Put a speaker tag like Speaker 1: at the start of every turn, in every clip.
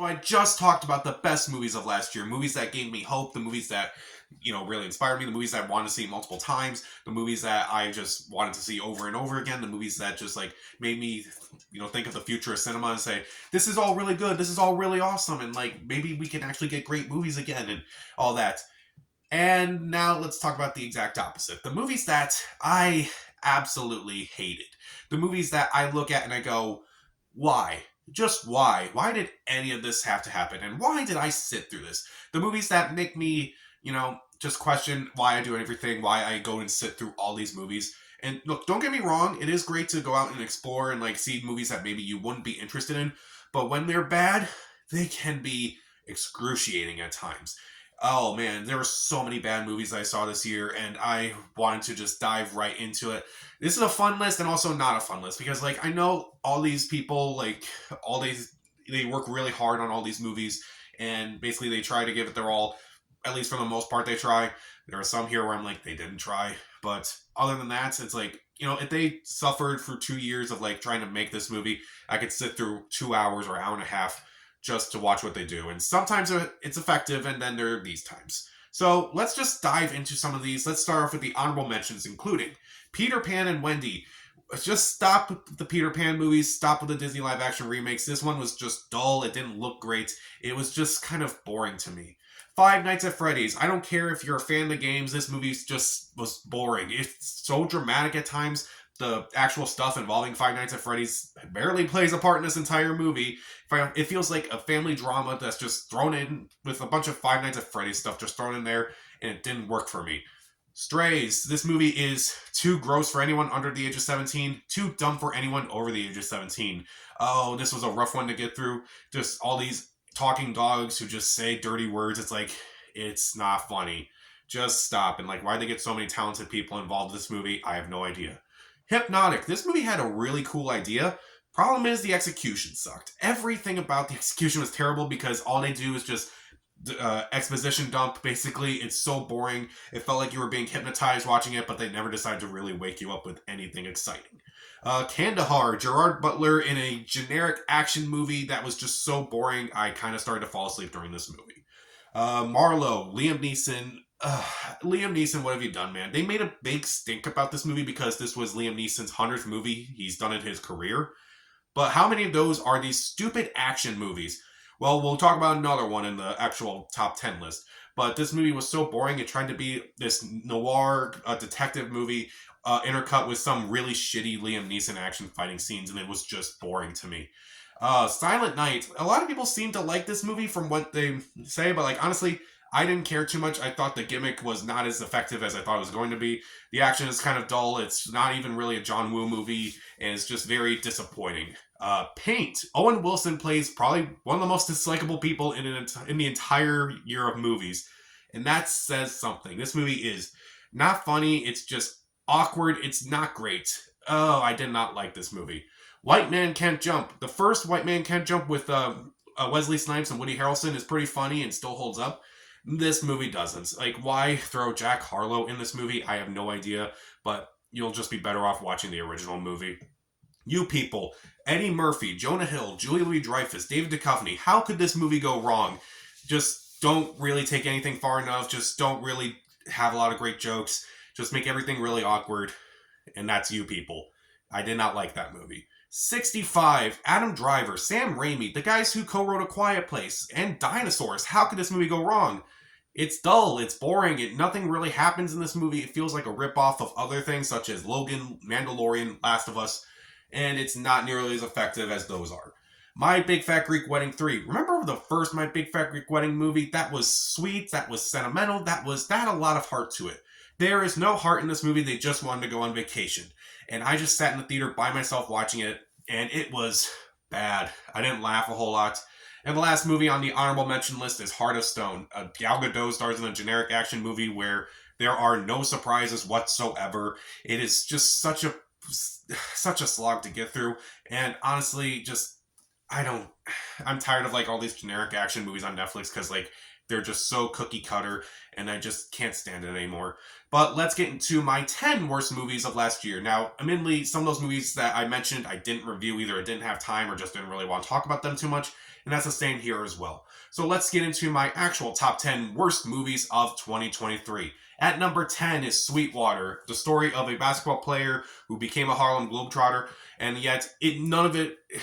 Speaker 1: So I just talked about the best movies of last year, movies that gave me hope, the movies that, really inspired me, the movies that I wanted to see multiple times, the movies that I just wanted to see over and over again, the movies that just like made me, think of the future of cinema and say, this is all really good, this is all really awesome, and like maybe we can actually get great movies again and all that. And now let's talk about the exact opposite. The movies that I absolutely hated. The movies that I look at and I go, why? Just why? Why did any of this have to happen? And why did I sit through this? The movies that make me, just question why I do everything, why I go and sit through all these movies. And look, don't get me wrong, it is great to go out and explore and like see movies that maybe you wouldn't be interested in, but when they're bad, they can be excruciating at times. Oh man, there were so many bad movies I saw this year, and I wanted to just dive right into it. This is a fun list and also not a fun list because, like, I know all these people, like, all these, they work really hard on all these movies, and basically they try to give it their all. At least for the most part, they try. There are some here where I'm like, they didn't try. But other than that, it's like, if they suffered for 2 years of, like, trying to make this movie, I could sit through 2 hours or an hour and a half just to watch what they do. And sometimes it's effective, and then there are these times. So let's just dive into some of these. Let's start off with the honorable mentions, including Peter Pan and Wendy. Just stop with the Peter Pan movies, stop with the Disney live action remakes. This one was just dull, it didn't look great, it was just kind of boring to me. Five Nights at Freddy's. I don't care if you're a fan of the games, this movie just was boring. It's so dramatic at times. The actual stuff involving Five Nights at Freddy's barely plays a part in this entire movie. It feels like a family drama that's just thrown in with a bunch of Five Nights at Freddy's stuff just thrown in there, and it didn't work for me. Strays. This movie is too gross for anyone under the age of 17, too dumb for anyone over the age of 17. Oh, this was a rough one to get through. Just all these talking dogs who just say dirty words. It's like, it's not funny. Just stop. And like, why they get so many talented people involved in this movie, I have no idea. Hypnotic. This movie had a really cool idea. Problem is, the execution sucked. Everything about the execution was terrible because all they do is just exposition dump. Basically, it's so boring. It felt like you were being hypnotized watching it, but they never decided to really wake you up with anything exciting. Kandahar. Gerard Butler in a generic action movie that was just so boring, I kind of started to fall asleep during this movie. Marlowe. Liam Neeson. Liam Neeson, what have you done, man? They made a big stink about this movie because this was Liam Neeson's 100th movie he's done in his career. But how many of those are these stupid action movies? Well, we'll talk about another one in the actual top 10 list. But this movie was so boring. It tried to be this noir detective movie intercut with some really shitty Liam Neeson action fighting scenes, and it was just boring to me. Silent Night. A lot of people seem to like this movie from what they say, but like honestly, I didn't care too much. I thought the gimmick was not as effective as I thought it was going to be. The action is kind of dull. It's not even really a John Woo movie, and it's just very disappointing. Paint. Owen Wilson plays probably one of the most dislikable people in the entire year of movies, and that says something. This movie is not funny. It's just awkward. It's not great. Oh, I did not like this movie. White Man Can't Jump. The first White Man Can't Jump with Wesley Snipes and Woody Harrelson is pretty funny and still holds up. This movie doesn't. Like, why throw Jack Harlow in this movie? I have no idea, but you'll just be better off watching the original movie. You people, Eddie Murphy, Jonah Hill, Julia Louis-Dreyfus, David Duchovny. How could this movie go wrong? Just don't really take anything far enough. Just don't really have a lot of great jokes. Just make everything really awkward. And that's you people. I did not like that movie. 65, Adam Driver, Sam Raimi, the guys who co-wrote A Quiet Place, and Dinosaurs. How could this movie go wrong? It's dull, it's boring, nothing really happens in this movie. It feels like a ripoff of other things such as Logan, Mandalorian, Last of Us, and it's not nearly as effective as those are. My Big Fat Greek Wedding 3. Remember the first My Big Fat Greek Wedding movie? That was sweet, that was sentimental, that had a lot of heart to it. There is no heart in this movie, they just wanted to go on vacation. And I just sat in the theater by myself watching it, and it was bad. I didn't laugh a whole lot. And the last movie on the honorable mention list is Heart of Stone. Gal Gadot stars in a generic action movie where there are no surprises whatsoever. It is just such a slog to get through. And honestly, I'm tired of like all these generic action movies on Netflix because like they're just so cookie cutter and I just can't stand it anymore. But let's get into my 10 worst movies of last year. Now, admittedly, some of those movies that I mentioned, I didn't review either. I didn't have time or just didn't really want to talk about them too much. and that's the same here as well. So let's get into my actual top 10 worst movies of 2023. At number 10 is Sweetwater, the story of a basketball player who became a Harlem Globetrotter, and yet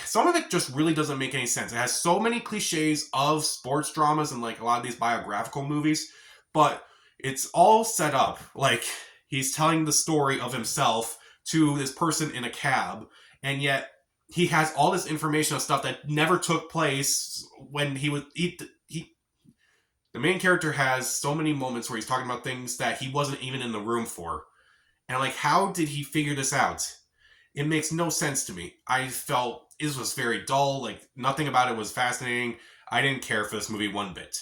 Speaker 1: some of it just really doesn't make any sense. It has so many cliches of sports dramas and like a lot of these biographical movies, but it's all set up like he's telling the story of himself to this person in a cab, and yet he has all this information of stuff that never took place when the main character has so many moments where he's talking about things that he wasn't even in the room for. And like, how did he figure this out? It makes no sense to me. I felt it was very dull, like nothing about it was fascinating. I didn't care for this movie one bit.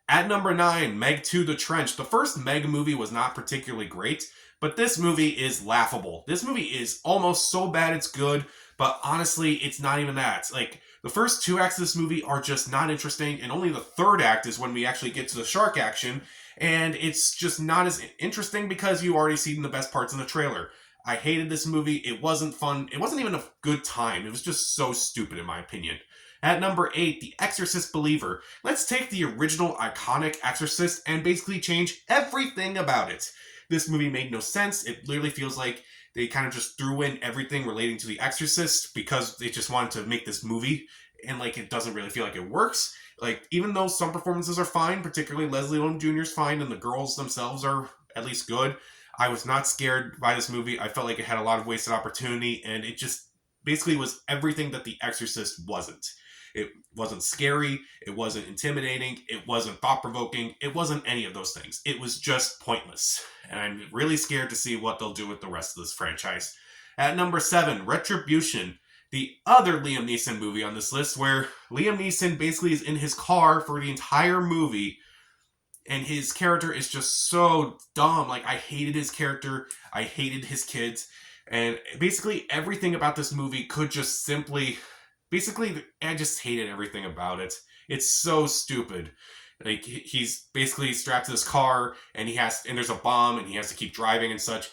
Speaker 1: At number 9, Meg 2 The Trench. The first Meg movie was not particularly great, but this movie is laughable. This movie is almost so bad it's good, but honestly, it's not even that. Like, the first 2 acts of this movie are just not interesting, and only the 3rd act is when we actually get to the shark action, and it's just not as interesting because you already seen the best parts in the trailer. I hated this movie. It wasn't fun. It wasn't even a good time. It was just so stupid in my opinion. At number 8, The Exorcist Believer. Let's take the original iconic Exorcist and basically change everything about it. This movie made no sense. It literally feels like they kind of just threw in everything relating to The Exorcist because they just wanted to make this movie, and like it doesn't really feel like it works. Like, even though some performances are fine, particularly Leslie Odom Jr. is fine and the girls themselves are at least good, I was not scared by this movie. I felt like it had a lot of wasted opportunity, and it just basically was everything that The Exorcist wasn't. It wasn't scary, it wasn't intimidating, it wasn't thought-provoking, it wasn't any of those things. It was just pointless. And I'm really scared to see what they'll do with the rest of this franchise. At number 7, Retribution, the other Liam Neeson movie on this list, where Liam Neeson basically is in his car for the entire movie, and his character is just so dumb. Like, I hated his character, I hated his kids, and basically everything about this movie could just simply... Basically, I just hated everything about it. It's so stupid. Like, he's basically strapped to this car, and there's a bomb, and he has to keep driving and such.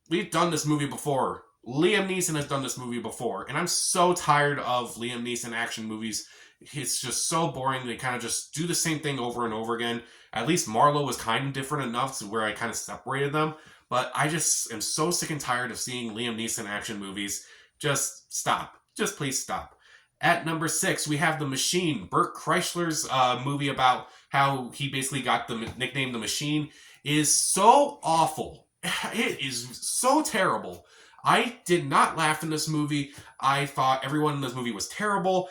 Speaker 1: We've done this movie before. Liam Neeson has done this movie before, and I'm so tired of Liam Neeson action movies. It's just so boring. They kind of just do the same thing over and over again. At least Marlowe was kind of different enough to where I kind of separated them, but I just am so sick and tired of seeing Liam Neeson action movies. Just stop. Just please stop. At number 6, we have The Machine. Burt Kreischer's movie about how he basically got the nickname The Machine is so awful. It is so terrible. I did not laugh in this movie. I thought everyone in this movie was terrible.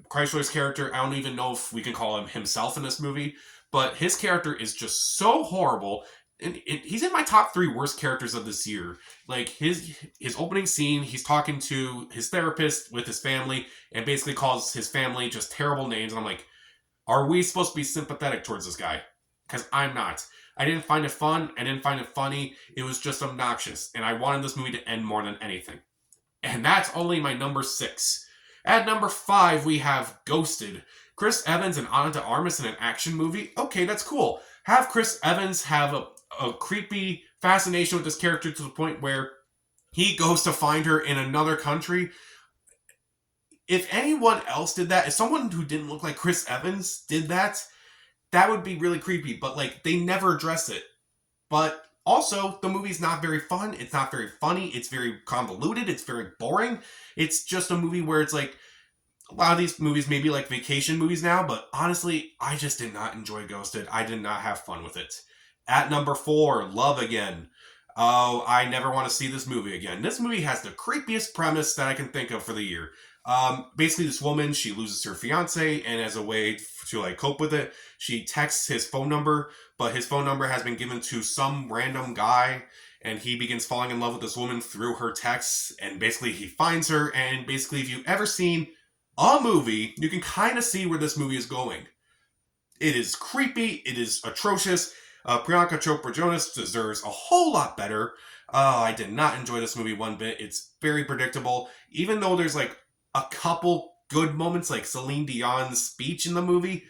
Speaker 1: Kreischer's character, I don't even know if we can call him himself in this movie, but his character is just so horrible. And he's in my top 3 worst characters of this year. Like, his opening scene, he's talking to his therapist with his family and basically calls his family just terrible names. And I'm like, are we supposed to be sympathetic towards this guy? Because I'm not. I didn't find it fun. I didn't find it funny. It was just obnoxious. And I wanted this movie to end more than anything. And that's only my number 6. At number 5, we have Ghosted. Chris Evans and Ana de Armas in an action movie? Okay, that's cool. Have Chris Evans have a creepy fascination with this character to the point where he goes to find her in another country. If anyone else did that, if someone who didn't look like Chris Evans did that, that would be really creepy. But like, they never address it. But also, the movie's not very fun. It's not very funny. It's very convoluted. It's very boring. It's just a movie where it's like, a lot of these movies may be like vacation movies now, but honestly, I just did not enjoy Ghosted. I did not have fun with it. At number 4, Love Again. Oh, I never want to see this movie again. This movie has the creepiest premise that I can think of for the year. Basically, this woman, she loses her fiance, and as a way to like cope with it, she texts his phone number, but his phone number has been given to some random guy, and he begins falling in love with this woman through her texts, and basically he finds her, and basically if you've ever seen a movie, you can kind of see where this movie is going. It is creepy, it is atrocious. Priyanka Chopra Jonas deserves a whole lot better. I did not enjoy this movie one bit. It's very predictable. Even though there's like a couple good moments, like Celine Dion's speech in the movie,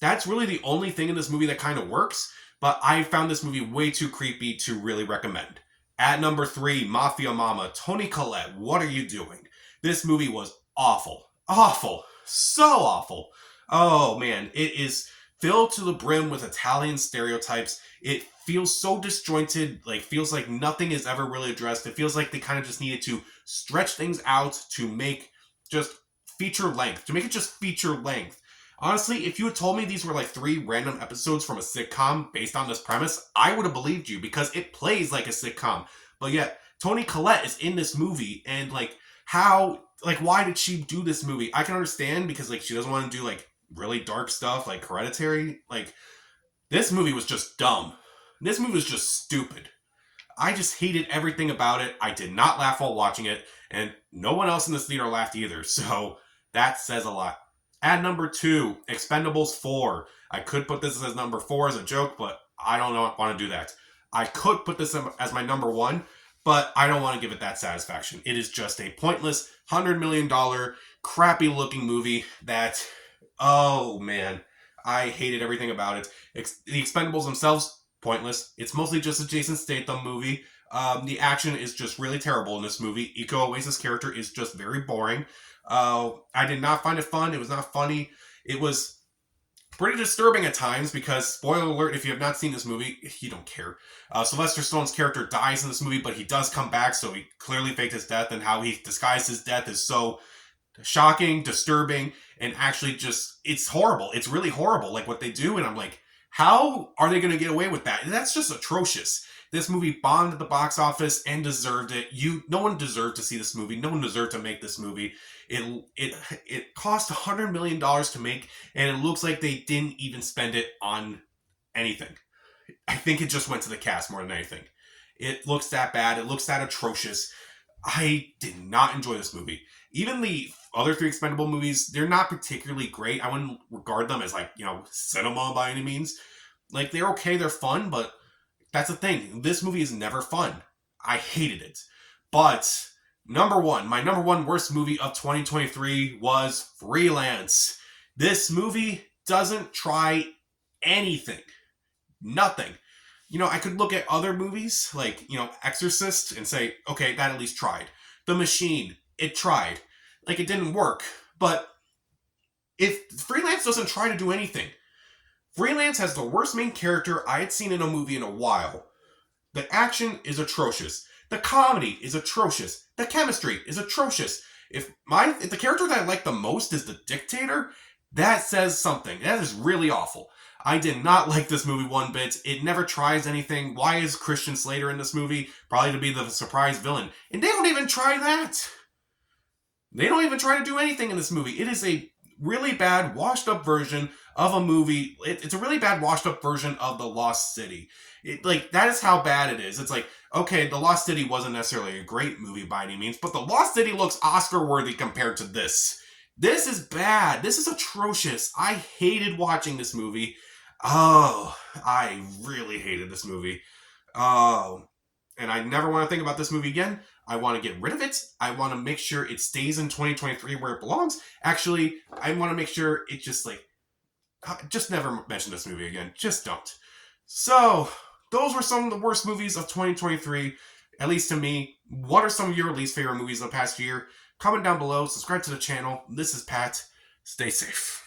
Speaker 1: that's really the only thing in this movie that kind of works. But I found this movie way too creepy to really recommend. At number 3, Mafia Mama. Toni Collette, what are you doing? This movie was awful. Awful. So awful. Oh man, it is filled to the brim with Italian stereotypes. It feels so disjointed, like feels like nothing is ever really addressed. It feels like they kind of just needed to stretch things out to make just feature length, to make it just feature length. Honestly, if you had told me these were like 3 random episodes from a sitcom based on this premise, I would have believed you because it plays like a sitcom. But yet, Toni Collette is in this movie, and like, how, like, why did she do this movie? I can understand because like she doesn't want to do like really dark stuff like Hereditary. Like, this movie was just dumb. This movie was just stupid. I just hated everything about it. I did not laugh while watching it, and no one else in this theater laughed either, so that says a lot. At number 2, Expendables 4. I could put this as number 4 as a joke, but I don't want to do that. I could put this as my number 1, but I don't want to give it that satisfaction. It is just a pointless $100 million crappy looking movie that, oh man, I hated everything about it. The Expendables themselves, pointless. It's mostly just a Jason Statham movie. The action is just really terrible in this movie. Iko Uwais' character is just very boring. I did not find it fun. It was not funny. It was pretty disturbing at times because, spoiler alert, if you have not seen this movie, you don't care. Sylvester Stallone's character dies in this movie, but he does come back, so he clearly faked his death, and how he disguised his death is so shocking, disturbing, and actually just, it's horrible. It's really horrible, like what they do, and I'm like, how are they going to get away with that? And that's just atrocious. This movie bombed at the box office and deserved it. No one deserved to see this movie. No one deserved to make this movie. It cost $100 million to make, and it looks like they didn't even spend it on anything. I think it just went to the cast more than anything. It looks that bad. It looks that atrocious. I did not enjoy this movie. Even the other 3 Expendable movies, they're not particularly great. I wouldn't regard them as like, cinema by any means. Like, they're okay, they're fun, but that's the thing. This movie is never fun. I hated it. But my number one worst movie of 2023 was Freelance. This movie doesn't try anything. Nothing. I could look at other movies like, Exorcist and say, okay, that at least tried. The Machine, it tried. Like, it didn't work. But if Freelance doesn't try to do anything, Freelance has the worst main character I had seen in a movie in a while. The action is atrocious. The comedy is atrocious. The chemistry is atrocious. If the character that I like the most is the dictator, that says something. That is really awful. I did not like this movie one bit. It never tries anything. Why is Christian Slater in this movie? Probably to be the surprise villain. And they don't even try that. They don't even try to do anything in this movie. It is a really bad, washed up version of a movie. It's a really bad, washed up version of The Lost City. That is how bad it is. It's like, okay, The Lost City wasn't necessarily a great movie by any means, but The Lost City looks Oscar worthy compared to this. This is bad. This is atrocious. I hated watching this movie. Oh, I really hated this movie. Oh, and I never want to think about this movie again. I want to get rid of it. I want to make sure it stays in 2023 where it belongs. Actually, I want to make sure it just never mention this movie again. Just don't. So, those were some of the worst movies of 2023, at least to me. What are some of your least favorite movies of the past year? Comment down below, subscribe to the channel. This is Pat. Stay safe.